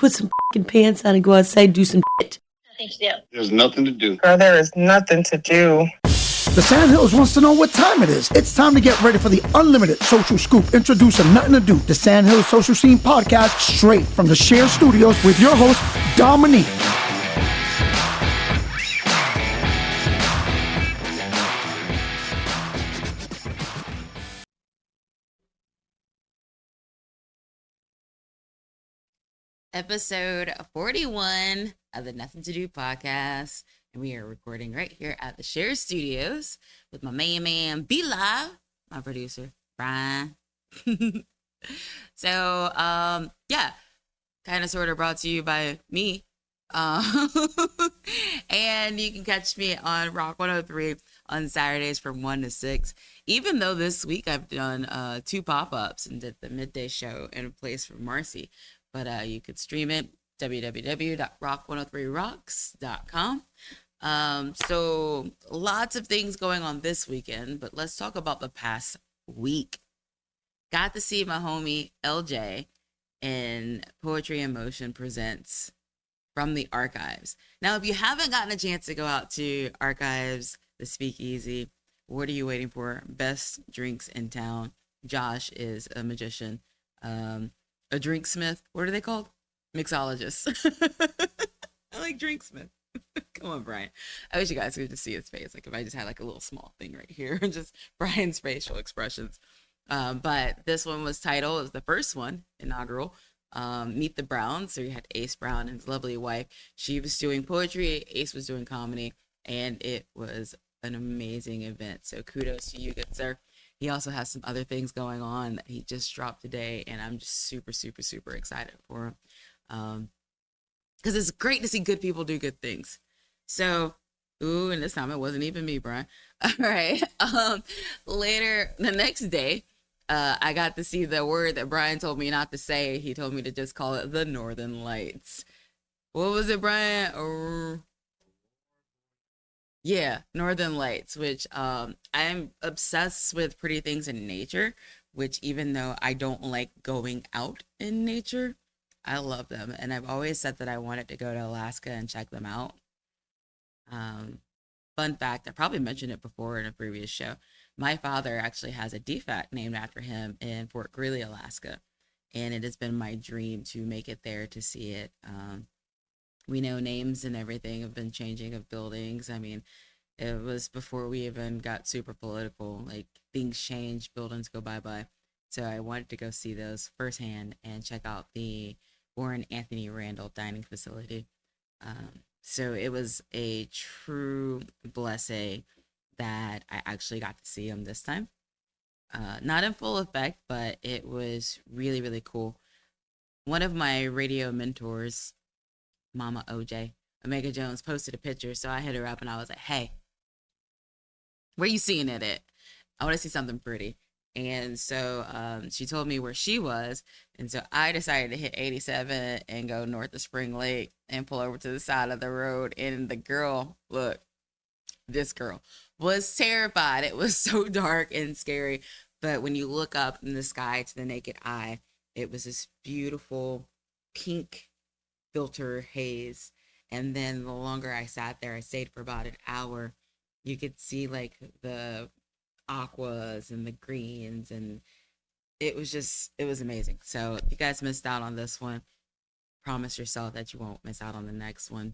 put some fucking pants on and go outside and do some shit. Nothing to do. There's nothing to do. Girl, there is nothing to do. The Sandhills wants to know what time it is. It's time to get ready for the unlimited social scoop. Introducing Nothing to Do, the Sandhills Social Scene Podcast, straight from the Share Studios with your host, Dominique. Episode 41 of the Nothing To Do Podcast. And we are recording right here at the Share Studios with my man, B-Live, my producer, Brian. So, yeah, kind of sort of brought to you by me. And you can catch me on Rock 103 on Saturdays from 1 to 6. Even though this week I've done 2 pop-ups and did the midday show in a place for Marcy. But you could stream it, www.rock103rocks.com. So lots of things going on this weekend, but let's talk about the past week. Got to see my homie LJ in Poetry in Motion presents From the Archives. Now, if you haven't gotten a chance to go out to Archives, the Speakeasy, what are you waiting for? Best drinks in town. Josh is a magician, a drinksmith. What are they called? Mixologist. I like drinksmith. Come on, Brian. I wish you guys could just see his face. Like if I just had like a little small thing right here, just Brian's facial expressions. But this one was titled, it was the first one, inaugural, Meet the Browns. So you had Ace Brown and his lovely wife. She was doing poetry, Ace was doing comedy, and it was an amazing event. So kudos to you, good sir. He also has some other things going on that he just dropped today, and I'm just super, super, super excited for him. Because it's great to see good people do good things. So, and this time it wasn't even me, Brian. All right. Later, the next day, I got to see the word that Brian told me not to say. He told me to just call it the Northern Lights. What was it, Brian? Yeah, Northern Lights, which I'm obsessed with pretty things in nature, which even though I don't like going out in nature, I love them. And I've always said that I wanted to go to Alaska and check them out. Fun fact, I probably mentioned it before in a previous show. My father actually has a defect named after him in Fort Greely, Alaska. And it has been my dream to make it there to see it. We know names and everything have been changing of buildings. I mean, it was before we even got super political. Like things change, buildings go bye-bye. So I wanted to go see those firsthand and check out the Warren Anthony Randall dining facility. So it was a true blessing that I actually got to see them this time. Not in full effect, but it was really, really cool. One of my radio mentors, Mama OJ, Omega Jones, posted a picture. So I hit her up and I was like, hey, where you seeing it at? I want to see something pretty. And so she told me where she was. And so I decided to hit 87 and go north of Spring Lake and pull over to the side of the road. And the girl, look, this girl was terrified. It was so dark and scary. But when you look up in the sky to the naked eye, it was this beautiful pink filter haze. And then the longer I sat there, I stayed for about an hour. You could see like the aquas and the greens, and it was amazing. So if you guys missed out on this one, promise yourself that you won't miss out on the next one.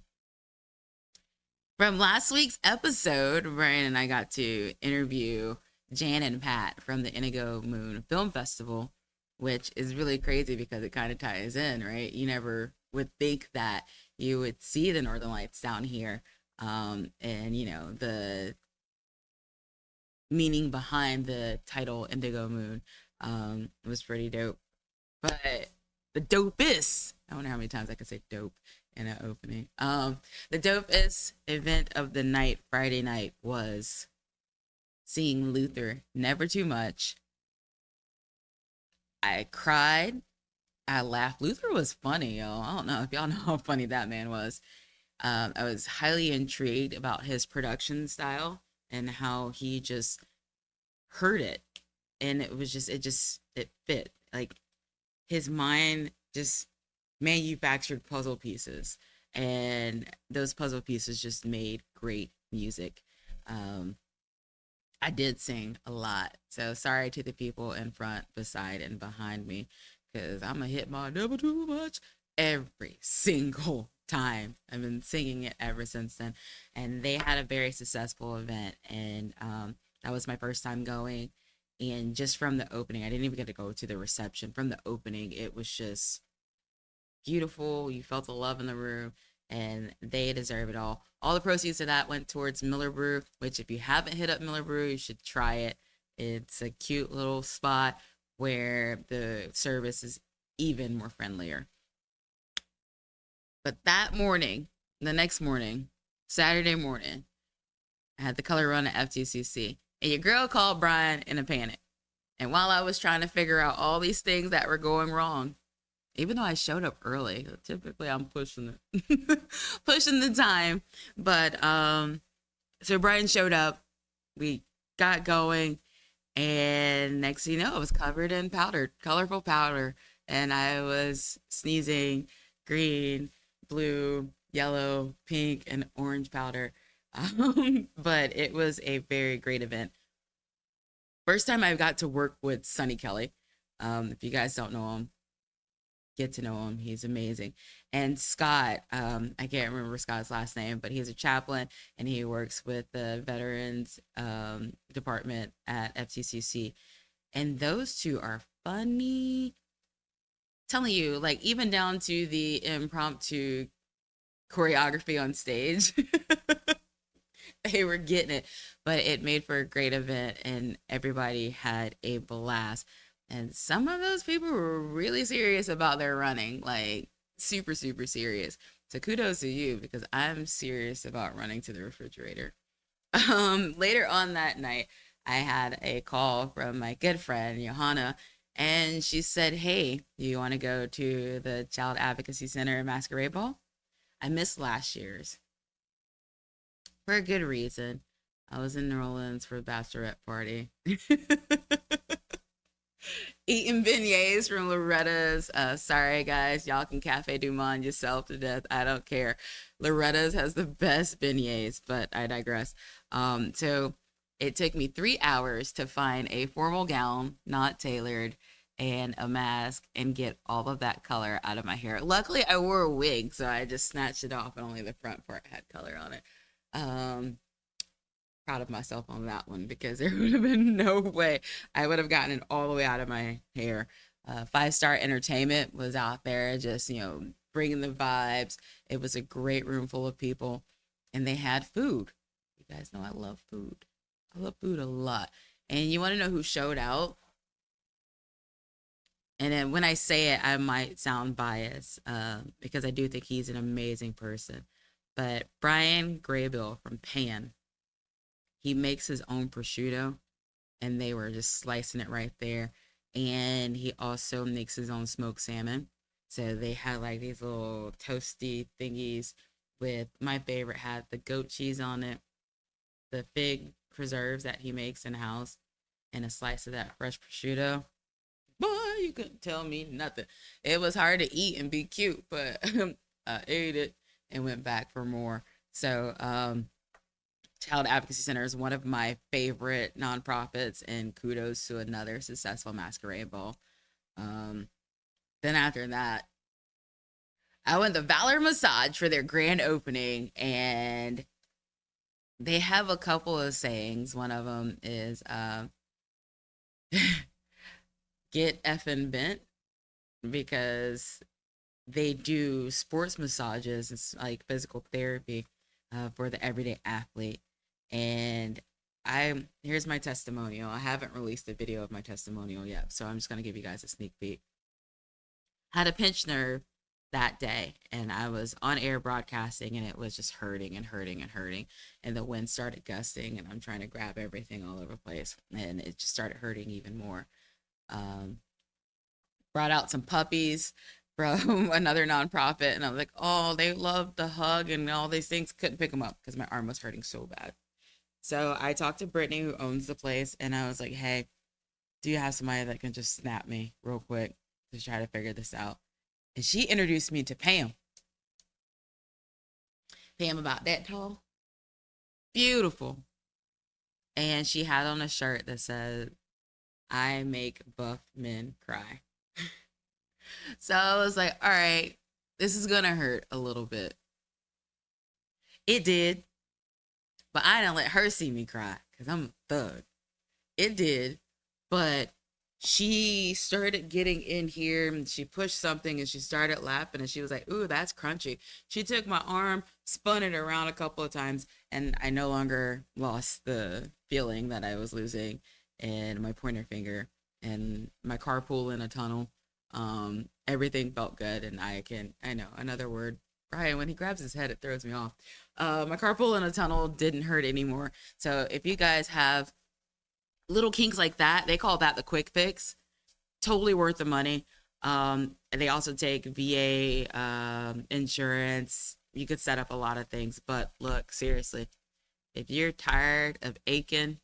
From last week's episode, Brian and I got to interview Jan and Pat from the Indigo Moon Film Festival, which is really crazy because it kind of ties in, right? You never would think that you would see the Northern Lights down here. And you know, the meaning behind the title Indigo Moon was pretty dope. But the dopest, I wonder how many times I can say dope in an opening. The dopest event of the night, Friday night, was seeing Luther, Never Too Much. I cried. I laughed. Luther was funny, yo. I don't know if y'all know how funny that man was. I was highly intrigued about his production style and how he just heard it. And it was just, it fit. Like his mind just manufactured puzzle pieces, and those puzzle pieces just made great music. I did sing a lot, so sorry to the people in front, beside, and behind me, because I'm gonna hit my never too much every single time. I've been singing it ever since then, and they had a very successful event, and that was my first time going. And just from the opening, I didn't even get to go to the reception. From the opening, it was just beautiful. You felt the love in the room, and they deserve it all. All the proceeds of that went towards Miller Brew, which if you haven't hit up Miller Brew, you should try it. It's a cute little spot where the service is even more friendlier. But that morning, the next morning, Saturday morning, I had the color run at FTCC, and your girl called Brian in a panic. And while I was trying to figure out all these things that were going wrong, even though I showed up early, typically I'm pushing it, pushing the time. But so Brian showed up, we got going, and next thing you know, I was covered in powder, colorful powder, and I was sneezing green, blue, yellow, pink, and orange powder. But it was a very great event. First time I got to work with Sonny Kelly. If you guys don't know him, get to know him. He's amazing. And Scott, I can't remember Scott's last name, but he's a chaplain, and he works with the veterans department at FTCC. And those two are funny. Telling you, like, even down to the impromptu choreography on stage. They were getting it, but it made for a great event, and everybody had a blast. And some of those people were really serious about their running, like super, super serious. So kudos to you, because I'm serious about running to the refrigerator. Later on that night, I had a call from my good friend, Johanna, and she said, hey, do you want to go to the Child Advocacy Center Masquerade Ball? I missed last year's. For a good reason. I was in New Orleans for the bachelorette party. Eating beignets from Loretta's. Sorry, guys. Y'all can Cafe Du Monde yourself to death. I don't care. Loretta's has the best beignets, but I digress. So it took me 3 hours to find a formal gown, not tailored, and a mask, and get all of that color out of my hair. Luckily, I wore a wig, so I just snatched it off, and only the front part had color on it. Proud of myself on that one, because there would have been no way I would have gotten it all the way out of my hair. 5-Star Entertainment was out there, just, bringing the vibes. It was a great room full of people, and they had food. You guys know I love food. I love food a lot. And you want to know who showed out? And then when I say it, I might sound biased, because I do think he's an amazing person. But Brian Graybill from Pan, he makes his own prosciutto, and they were just slicing it right there. And he also makes his own smoked salmon. So they had like these little toasty thingies with, my favorite had the goat cheese on it, the fig preserves that he makes in house, and a slice of that fresh prosciutto. Boy, you couldn't tell me nothing. It was hard to eat and be cute, but I ate it and went back for more. So Child Advocacy Center is one of my favorite nonprofits, and kudos to another successful masquerade ball. Then after that, I went to Valor Massage for their grand opening, and they have a couple of sayings. One of them is get effing bent, because they do sports massages. It's like physical therapy for the everyday athlete. And here's my testimonial. I haven't released a video of my testimonial yet, so I'm just going to give you guys a sneak peek. Had a pinched nerve that day, and I was on air broadcasting, and it was just hurting and hurting and hurting. And the wind started gusting, and I'm trying to grab everything all over the place, and it just started hurting even more. Brought out some puppies from another nonprofit, and I was like, oh, they love the hug and all these things. Couldn't pick them up because my arm was hurting so bad. So I talked to Brittany, who owns the place, and I was like, hey, do you have somebody that can just snap me real quick to try to figure this out? And she introduced me to Pam. Pam about that tall. Beautiful. And she had on a shirt that said, I make buff men cry. So I was like, all right, this is going to hurt a little bit. It did. But I didn't let her see me cry because I'm a thug. It did. But she started getting in here and she pushed something and she started laughing and she was like, ooh, that's crunchy. She took my arm, spun it around a couple of times, and I no longer lost the feeling that I was losing in my pointer finger and my carpool in a tunnel. Everything felt good. And I know another word, Brian, when he grabs his head, it throws me off. My carpool in a tunnel didn't hurt anymore. So if you guys have little kinks like that, they call that the quick fix. Totally worth the money. They also take VA insurance. You could set up a lot of things. But look, seriously, if you're tired of aching,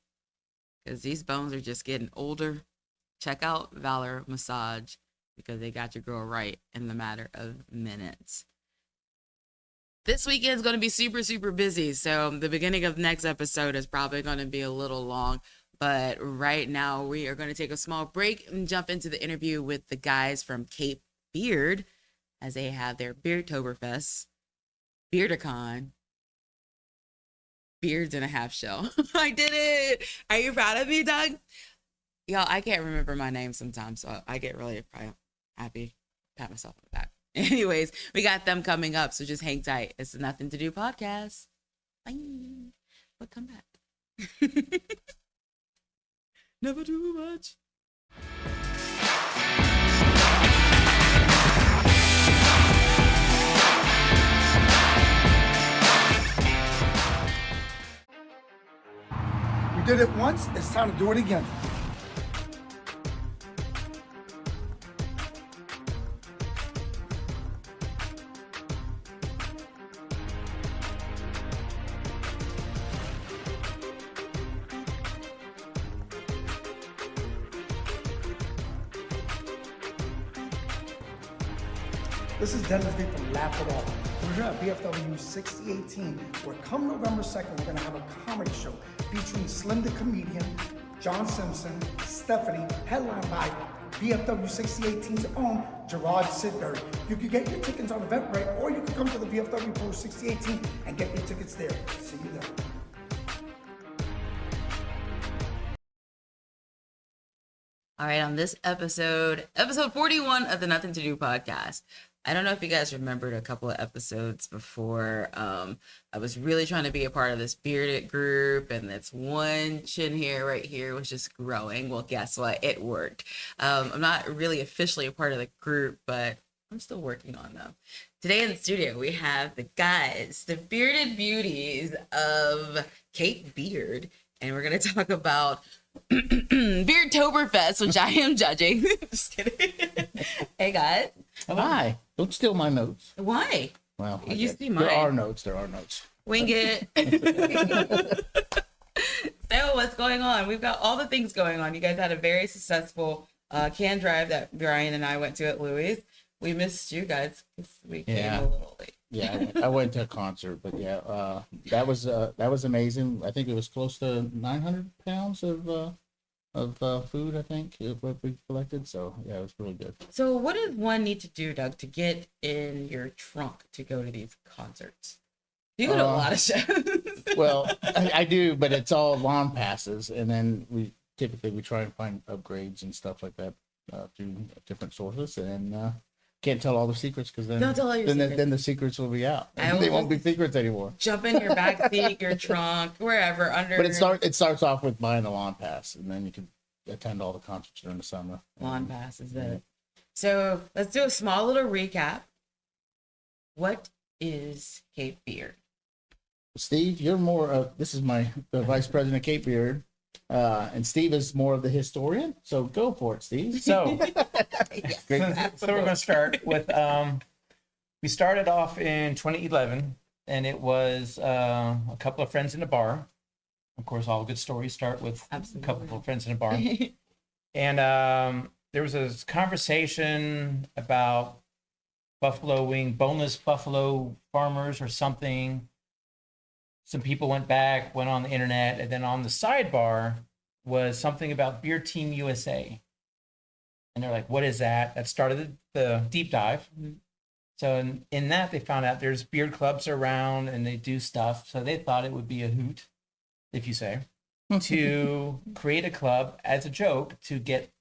because these bones are just getting older, check out Valor Massage, because they got your girl right in the matter of minutes. This weekend's going to be super, super busy. So the beginning of the next episode is probably going to be a little long. But right now we are going to take a small break and jump into the interview with the guys from Cape Beard as they have their Beardtoberfest Beard-A-Con Beards in a Half Shell. I did it. Are you proud of me, Doug? Y'all, I can't remember my name sometimes, so I get really happy. Pat myself on the back. Anyways, we got them coming up, so just hang tight. It's the Nuthin To Do Podcast. Bye. But come back. Never too much. We did it once, it's time to do it again. This is Dennis D from Laugh It Off. We're here at BFW 6018, where come November 2nd, we're gonna have a comedy show featuring Slim the Comedian, John Simpson, Stephanie, headlined by BFW 6018's own Gerard Sidbury. You can get your tickets on Eventbrite, or you can come to the BFW Post 6018 and get your tickets there. See you there. All right, on this episode 41 of the Nuthin To Do podcast. I don't know if you guys remembered a couple of episodes before. I was really trying to be a part of this bearded group, and this one chin hair right here was just growing. Well, guess what? It worked. I'm not really officially a part of the group, but I'm still working on them. Today in the studio, we have the guys, the bearded beauties of Cape Beard, and we're going to talk about Beardtoberfest, which I am judging. Just kidding. Hey, guys. Hi. Don't steal my notes. Why? Well, You see mine. There are notes. Wing it. So what's going on? We've got all the things going on. You guys had a very successful can drive that Brian and I went to at Louis. We missed you guys because we came a little late. Yeah, I went to a concert, but yeah, that was amazing. I think it was close to 900 pounds of food, I think, what we collected. So yeah, it was really good. So what does one need to do, Doug, to get in your trunk to go to these concerts? You go to a lot of shows. Well, I do, but it's all lawn passes, and then we try and find upgrades and stuff like that through different sources, and can't tell all the secrets because then Don't tell all your secrets. Then the secrets will be out. They won't be secrets anymore. Jump in your back seat, your trunk, wherever under. But it starts off with buying a lawn pass, and then you can attend all the concerts during the summer. Lawn pass is it. So let's do a small little recap. What is Cape Beard? Steve, you're more of, this is the vice president of Cape Beard, and Steve is more of the historian. So go for it, Steve. So, so we're going to start with, we started off in 2011, and it was a couple of friends in a bar. Of course, all good stories start with a couple of friends in a bar. And there was a conversation about buffalo wing, boneless buffalo farmers or something. Some people went on the internet, and then on the sidebar was something about Beer Team USA. And they're like, what is that? That started the deep dive. So in that, they found out there's beard clubs around and they do stuff. So they thought it would be a hoot, if you say, to create a club as a joke to get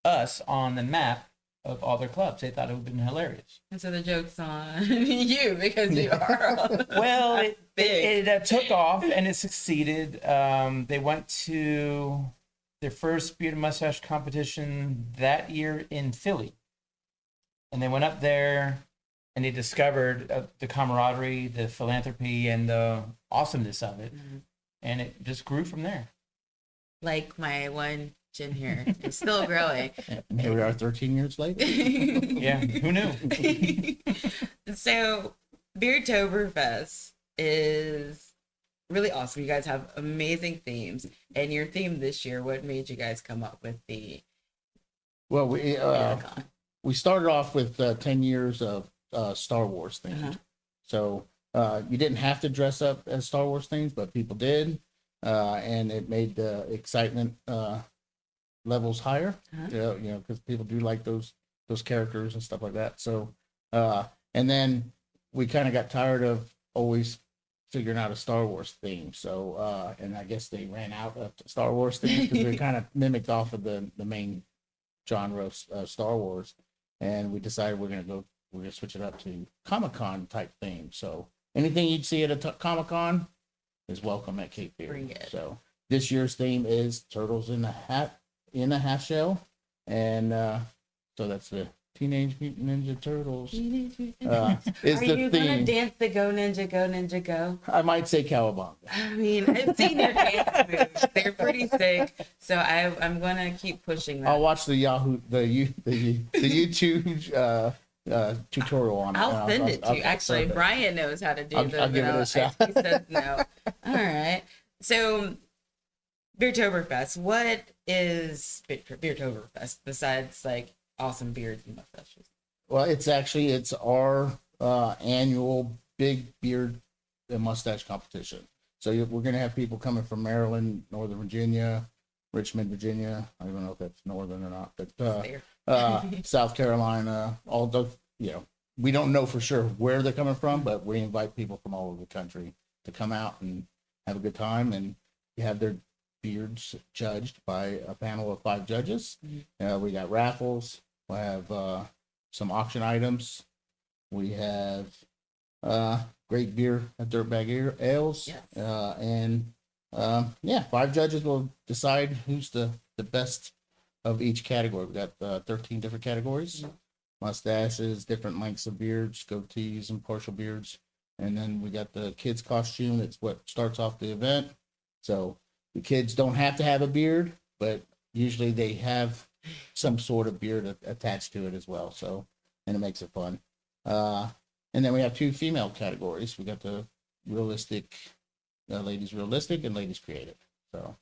us on the map of all their clubs. They thought it would have been hilarious. And so the joke's on you because you are. Well, it took off and it succeeded. They went to their first beard and mustache competition that year in Philly. And they went up there and they discovered the camaraderie, the philanthropy, and the awesomeness of it. Mm-hmm. And it just grew from there. Like my one chin here is still growing. And here we are 13 years later. Yeah, who knew? So Beardtoberfest is really awesome. You guys have amazing themes. And your theme this year, what made you guys come up with the Well, Beard-A-Con? we started off with 10 years of Star Wars themed. Uh-huh. So you didn't have to dress up as Star Wars themes, but people did. And it made the excitement levels higher. Uh-huh. You know, because people do like those characters and stuff like that. So and then we kind of got tired of always figuring out a Star Wars theme. So and I guess they ran out of Star Wars themes because we kind of mimicked off of the main genre of Star Wars, and we decided we're gonna switch it up to Comic-Con type theme. So anything you'd see at a Comic-Con is welcome at Cape Fear. Bring it. So this year's theme is turtles in a half shell, and so that's the Teenage Mutant Ninja Turtles. Is Is Are the you theme. gonna dance the Go Ninja Go? I might say cowabunga. I mean, I've seen your dance moves. They're pretty sick. So I'm gonna keep pushing that. I'll watch the YouTube tutorial on it. I'll send it to you. Actually, perfect. Brian knows how to do I'll them. give it a shot. He says no. All right. So, Beardtoberfest. What is Beardtoberfest besides like awesome beards and mustaches? Well, it's our annual big beard and mustache competition. So we're going to have people coming from Maryland, Northern Virginia, Richmond, Virginia. I don't know if that's northern or not, but South Carolina, all those, we don't know for sure where they're coming from, but we invite people from all over the country to come out and have a good time and have their beards judged by a panel of 5 judges. We got raffles. We have some auction items. We have great beer at Dirtbag Ales. Yes. And 5 judges will decide who's the best of each category. We got 13 different categories. Mustaches, different lengths of beards, goatees, and partial beards. And then we got the kids' costume. That's what starts off the event. So the kids don't have to have a beard, but usually they have some sort of beard attached to it as well. So, and it makes it fun. And then we have 2 female categories. We got the realistic, ladies realistic, and ladies creative. So,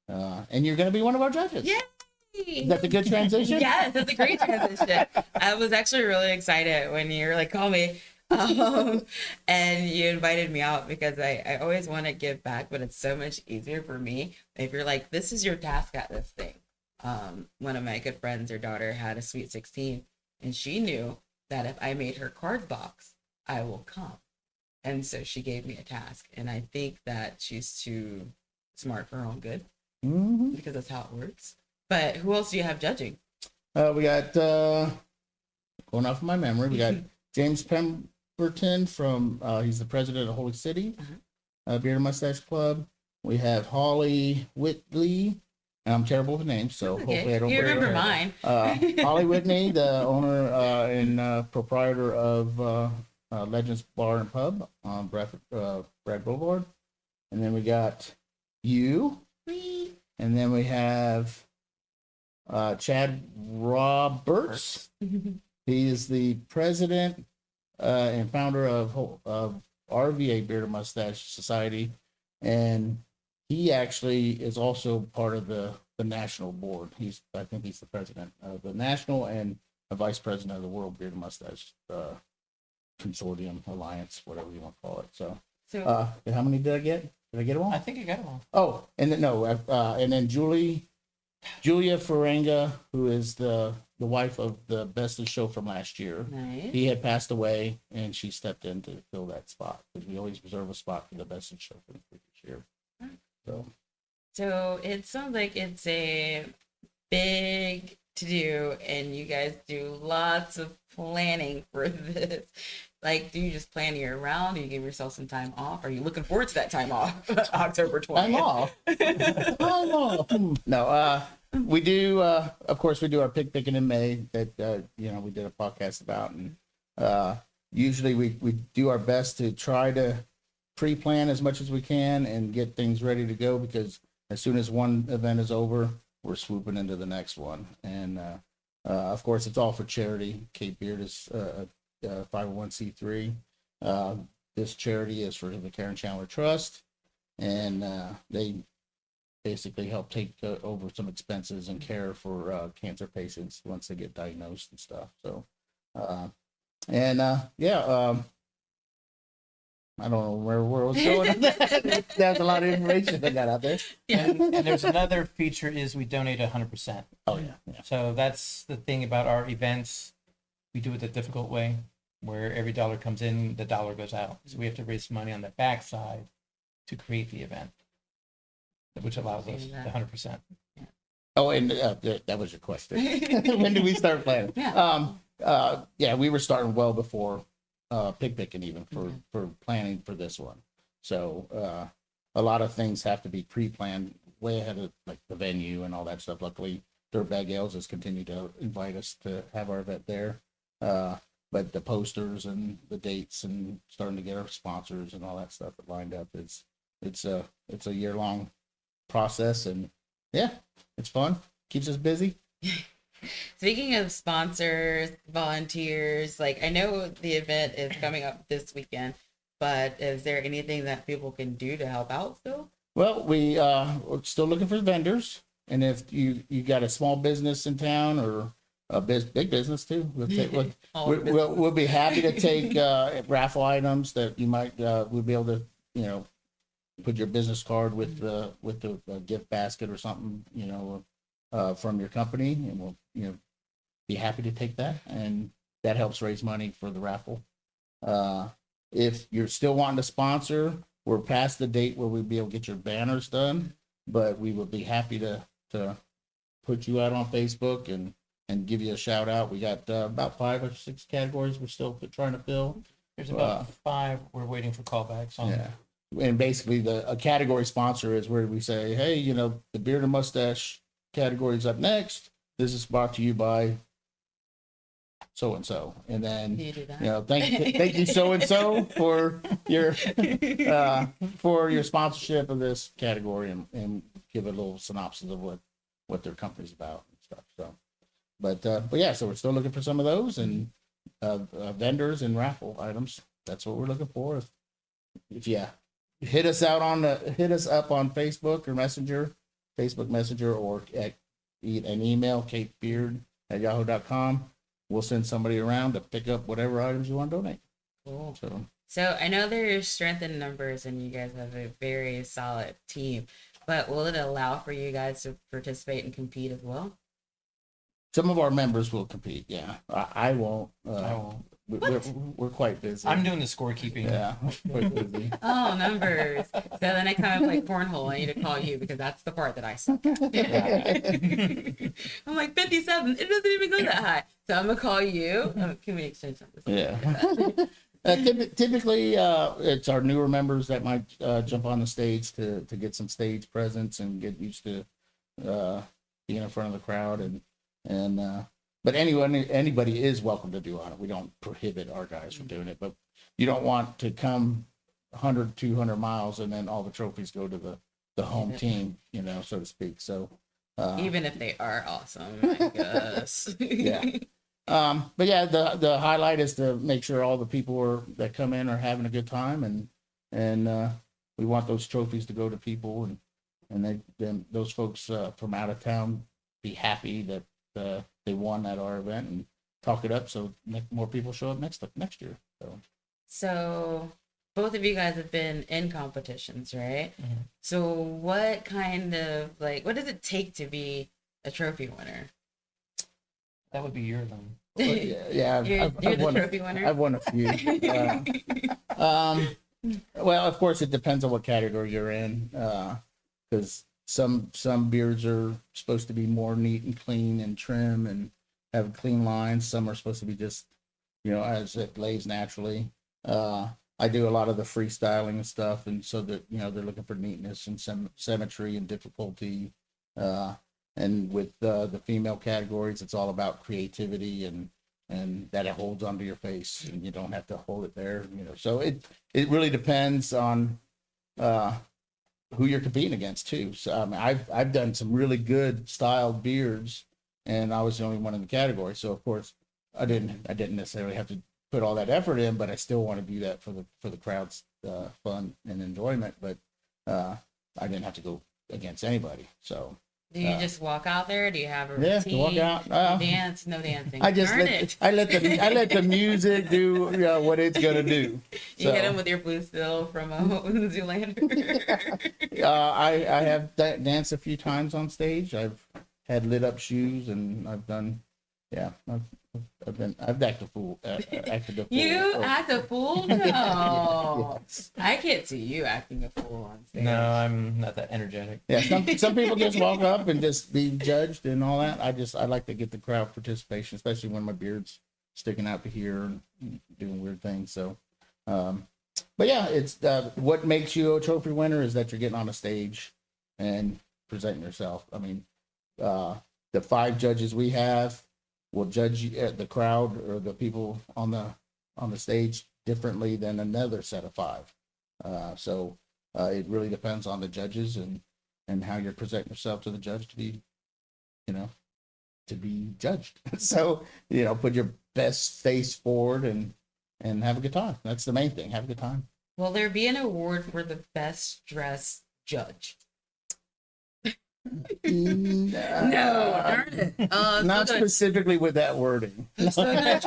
and you're going to be one of our judges. Yay! Is that the good transition? Yes, that's a great transition. I was actually really excited when you were like, call me. And you invited me out because I always want to give back, but it's so much easier for me if you're like, this is your task at this thing. One of my good friends, her daughter had a Sweet 16, and she knew that if I made her card box, I will come. And so she gave me a task, and I think that she's too smart for her own good, because that's how it works. But who else do you have judging? We got, going off of my memory, we got James Pemberton from, he's the president of Holy City, Beard and Mustache Club. We have Holly Whitley. And I'm terrible with names, so hopefully I don't. You remember mine. Holly Whitney, the owner and proprietor of Legends Bar and Pub on Brad Boulevard. And then we got you. And then we have Chad Roberts. He is the president and founder of RVA Beard and Mustache Society. And he actually is also part of the national board. I think he's the president of the national and a vice president of the World Beard and Mustache Consortium Alliance, whatever you want to call it. So, how many did I get? Did I get them all? I think you got them all. Oh, and then and then Julia Ferenga, who is the wife of the Best in Show from last year. Nice. He had passed away, and she stepped in to fill that spot because we always reserve a spot for the Best in Show for the previous year. So it sounds like it's a big to do, and you guys do lots of planning for this. Like, do you just plan year round? Do you give yourself some time off? Are you looking forward to that time off? October 20th. I'm off. I'm off. No, we do. Of course, we do our picking in May that we did a podcast about, and usually we do our best to try to pre-plan as much as we can and get things ready to go, because as soon as one event is over, we're swooping into the next one. And of course, it's all for charity. Cape Beard is 501c3. This charity is for the Karen Chandler Trust, and they basically help take over some expenses and care for cancer patients once they get diagnosed and stuff. So, I don't know where I was going. That's a lot of information I got out there. And there's another feature is we donate 100%. Oh yeah. So that's the thing about our events. We do it the difficult way, where every dollar comes in, the dollar goes out. So we have to raise money on the backside to create the event, which allows us the 100%. Oh, and that was your question. When do we start planning? Yeah. We were starting well before picking even for planning for this one. So a lot of things have to be pre-planned way ahead of like the venue and all that stuff. Luckily, Dirtbag Ales has continued to invite us to have our event there. But the posters and the dates and starting to get our sponsors and all that stuff lined up, it's a year-long process, and it's fun, keeps us busy. Speaking of sponsors, volunteers, like I know the event is coming up this weekend, but is there anything that people can do to help out still? Well, we're still looking for vendors, and if you got a small business in town or a big business too, we'll be happy to take raffle items that you might we'll be able to put your business card with the gift basket or something from your company, and we'll be happy to take that, and that helps raise money for the raffle. If you're still wanting to sponsor, we're past the date where we'll be able to get your banners done, but we would be happy to put you out on Facebook and give you a shout out. We got about 5 or 6 categories we're still trying to fill. There's about 5 we're waiting for callbacks on. Yeah. And basically a category sponsor is where we say, hey, the beard and mustache category is up next. This is brought to you by so and so, and then thank you so and so for your sponsorship of this category, and give a little synopsis of what their company's about and stuff. So, but yeah, so we're still looking for some of those, and vendors and raffle items. That's what we're looking for. If you hit us up on Facebook or Facebook Messenger, or at an email, katebeard@yahoo.com. We'll send somebody around to pick up whatever items you want to donate. Cool. So I know there's strength in numbers, and you guys have a very solid team, but will it allow for you guys to participate and compete as well? Some of our members will compete. Yeah, I won't. I won't. We're quite busy. I'm doing the scorekeeping. Yeah, quite busy. Oh, numbers. So then I kind of like cornhole. I need to call you because that's the part that I suck at. I'm like 57. It doesn't even go that high. So I'm gonna call you. Can we exchange numbers? Yeah. Typically, it's our newer members that might jump on the stage to get some stage presence and get used to being in front of the crowd, but anybody is welcome to do on it. We don't prohibit our guys from doing it, but you don't want to come 100, 200 miles and then all the trophies go to the home team, so to speak. So even if they are awesome, I guess. Yeah. But yeah, the highlight is to make sure all the people that come in are having a good time, and we want those trophies to go to people, and then those folks from out of town be happy that they won at our event, talk it up so more people show up next year. So both of you guys have been in competitions, right? Mhm. So what kind of what does it take to be a trophy winner? That would be your then. Well, yeah, You're the won, trophy winner? I've won a few. Well, of course, it depends on what category you're in, because some beards are supposed to be more neat and clean and trim and have clean lines. Some are supposed to be just, as it lays naturally. I do a lot of the freestyling and stuff, and so that they're looking for neatness and symmetry and difficulty. And with the female categories, it's all about creativity and that it holds onto your face and you don't have to hold it there. So it really depends on who you're competing against too. So I mean, I've done some really good styled beards, and I was the only one in the category. So of course, I didn't necessarily have to put all that effort in, but I still want to do that for the crowd's fun and enjoyment. But I didn't have to go against anybody. So. Do you just walk out there? Do you have a Yeah, routine? walk out. Dance? No dancing. I just let the music do what it's gonna do. You hit them with your blue still from Zoolander. I have danced a few times on stage. I've had lit up shoes, and I've done. Yeah, I've acted a fool. You act a fool? No. Yes. I can't see you acting a fool on stage. No, I'm not that energetic. Yeah, some people just walk up and just be judged and all that. I like to get the crowd participation, especially when my beard's sticking out to here and doing weird things. So, but yeah, it's what makes you a trophy winner is that you're getting on a stage and presenting yourself. I mean, the 5 judges we have will judge the crowd or the people on the stage differently than another set of 5. So it really depends on the judges and how you're presenting yourself to the judge to be judged. So, put your best face forward and have a good time. That's the main thing. Have a good time. Will there be an award for the best dressed judge? No, darn it. Not specifically with that wording. I'm still gonna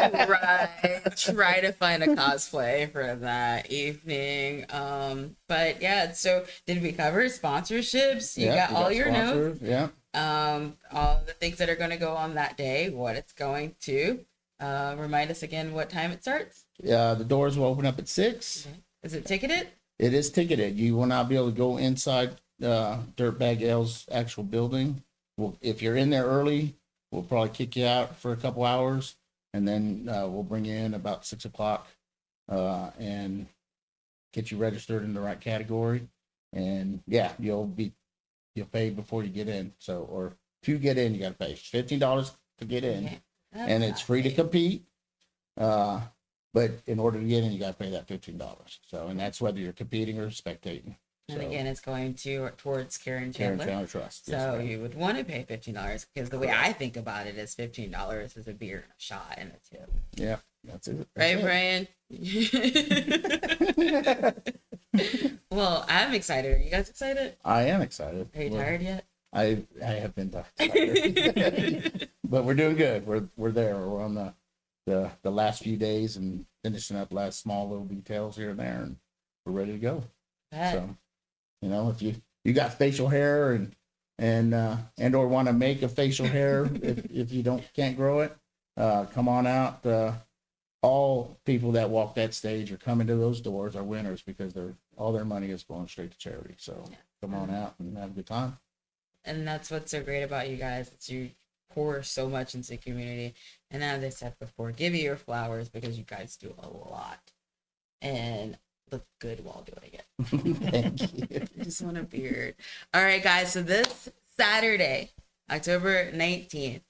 try to find a cosplay for that evening. But yeah, so did we cover sponsorships? You got all your notes. Yeah. All the things that are going to go on that day, what it's going to. Remind us again what time it starts. The doors will open up at 6. Okay. Is it ticketed? It is ticketed. You will not be able to go inside Dirtbag L's actual building. Well, if you're in there early, we'll probably kick you out for a couple hours, and then we'll bring you in about 6 o'clock and get you registered in the right category. And yeah, you'll pay before you get in. So, or if you get in, you got to pay $15 to get in, Okay. and it's free to compete. But in order to get in, you got to pay that $15. So, and that's whether you're competing or spectating. And So, again, it's going towards Karen Karen Chandler. Chandler Trust. So Yes, ma'am. you would want to pay $15 because the way I think about it is $15 is a beer and a shot and a tip. Yeah, that's it. Right, That's Brian? Well, I'm excited. Are you guys excited? I am excited. Are you tired yet? I have been tired. But we're doing good. We're there. We're on the last few days and finishing up last small little details here and there, and we're ready to go. So, if you got facial hair and or want to make a facial hair if you can't grow it, come on out. All people that walk that stage or come into those doors are winners because all their money is going straight to charity. So come on out and have a good time. And that's what's so great about you guys. It's you pour so much into the community. And as I said before, give you your flowers because you guys do a lot. And look good while doing it. Thank you. I just want a beard. All right, guys. So this Saturday, October 19th,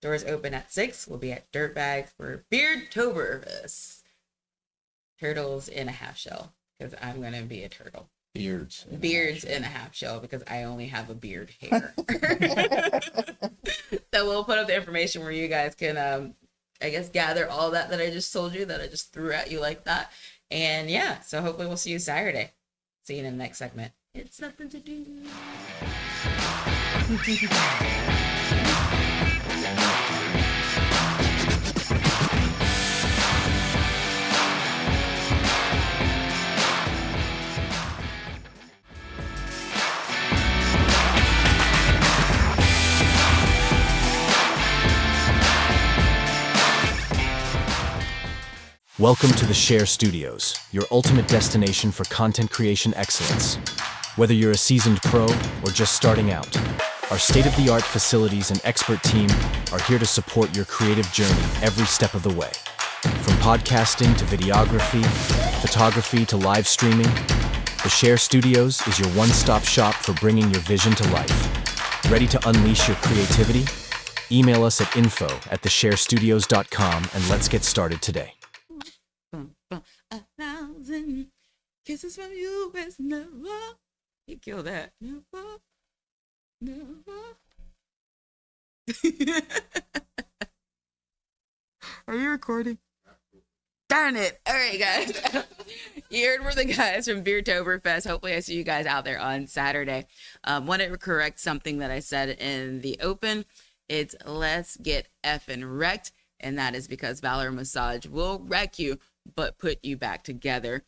doors open at 6. We'll be at Dirtbag for Beardtoberfest. Turtles in a half shell because I'm going to be a turtle. Beards In a half shell because I only have a beard hair. So we'll put up the information where you guys can, gather all that I just told you that I just threw at you like that. And yeah, so hopefully we'll see you Saturday. See you in the next segment. It's nothing to do. Welcome to the Share Studios, your ultimate destination for content creation excellence. Whether you're a seasoned pro or just starting out, our state-of-the-art facilities and expert team are here to support your creative journey every step of the way. From podcasting to videography, photography to live streaming, the Share Studios is your one-stop shop for bringing your vision to life. Ready to unleash your creativity? Email us at info@thesharestudios.com and let's get started today. 1,000 kisses from you is never. You killed that. Never. Are you recording? Darn it. All right, guys. You heard from the guys from Beardtoberfest. Hopefully I see you guys out there on Saturday. Want to correct something that I said in the open. It's let's get effing wrecked. And that is because Valor Massage will wreck you, but put you back together.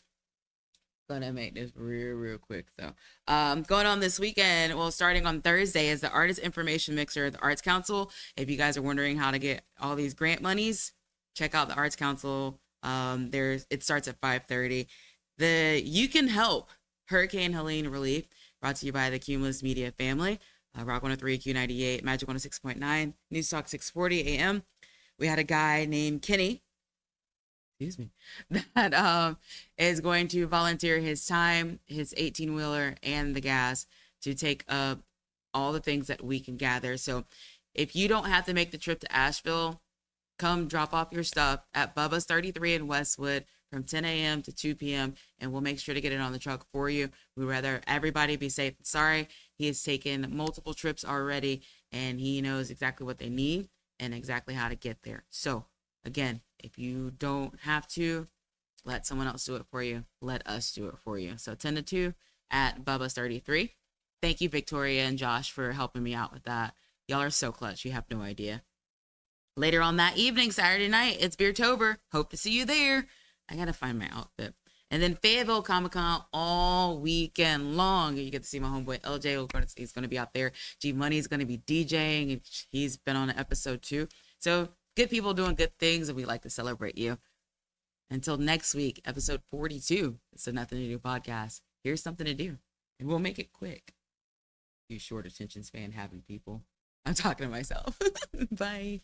Gonna make this real quick though. Going on this weekend, well, starting on Thursday, is the Artist Information Mixer at the Arts Council. If you guys are wondering how to get all these grant monies, check out the Arts Council. It starts at 5:30. You Can Help Hurricane Helene Relief, brought to you by the Cumulus Media family. Rock 103, Q98, Magic 106.9, News Talk 640 AM. We had a guy named Kenny, that is going to volunteer his time, his 18-wheeler, and the gas to take up all the things that we can gather. So if you don't have to make the trip to Asheville, come drop off your stuff at Bubba's 33 in Westwood from 10 a.m. to 2 p.m. and we'll make sure to get it on the truck for you. We'd rather everybody be safe than sorry. He has taken multiple trips already, and he knows exactly what they need and exactly how to get there. So again, if you don't have to, let someone else do it for you. Let us do it for you. So 10 to 2 at Bubba's 33. Thank you, Victoria and Josh, for helping me out with that. Y'all are so clutch. You have no idea. Later on that evening, Saturday night, it's Beardtober. Hope to see you there. I got to find my outfit. And then Fayetteville Comic-Con all weekend long. You get to see my homeboy LJ. He's going to be out there. G Money is going to be DJing. He's been on an episode too. So good people doing good things, and we like to celebrate you. Until next week, episode 42. It's a Nuthin To Do podcast. Here's something to do, and we'll make it quick. You short attention span having people. I'm talking to myself. Bye.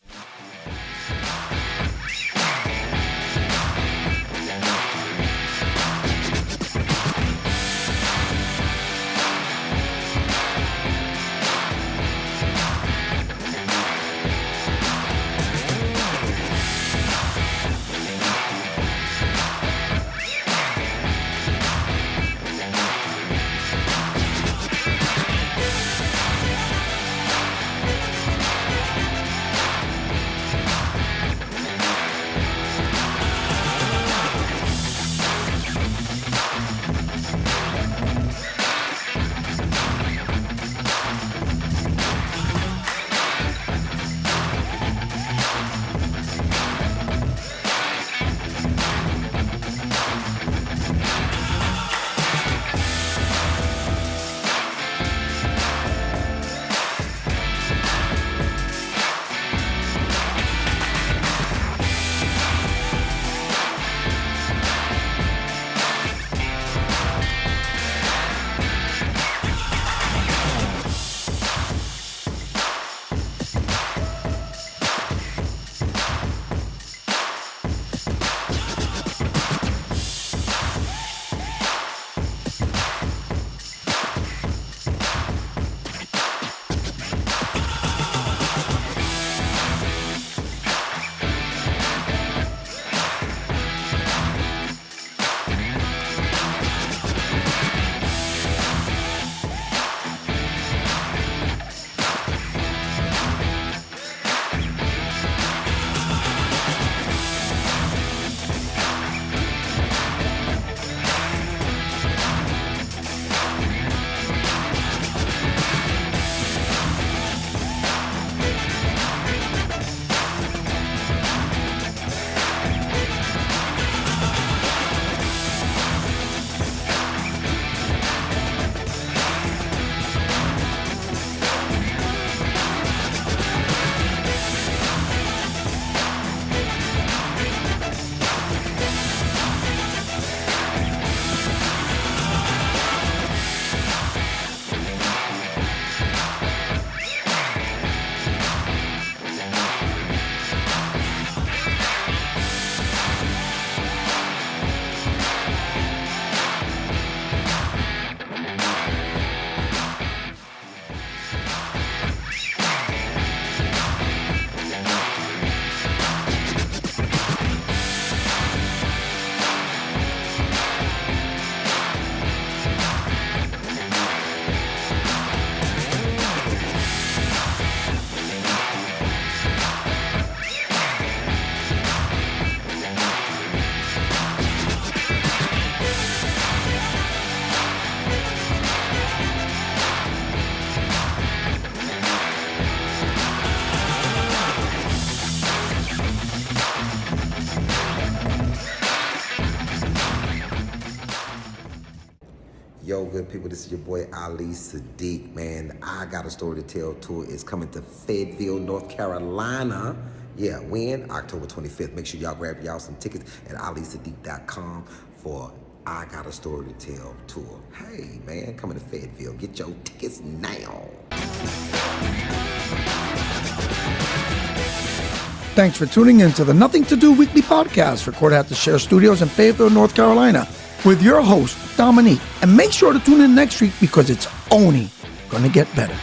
Yo, good people, this is your boy Ali Sadiq, man. I Got a Story to Tell tour is coming to Fayetteville, North Carolina. Yeah, when? October 25th. Make sure y'all grab y'all some tickets at alisadiq.com for I Got a Story to Tell tour. Hey, man, coming to Fayetteville. Get your tickets now. Thanks for tuning in to the Nothing to Do weekly podcast, recorded at the Share Studios in Fayetteville, North Carolina, with your host, Dominique. And make sure to tune in next week because it's only going to get better.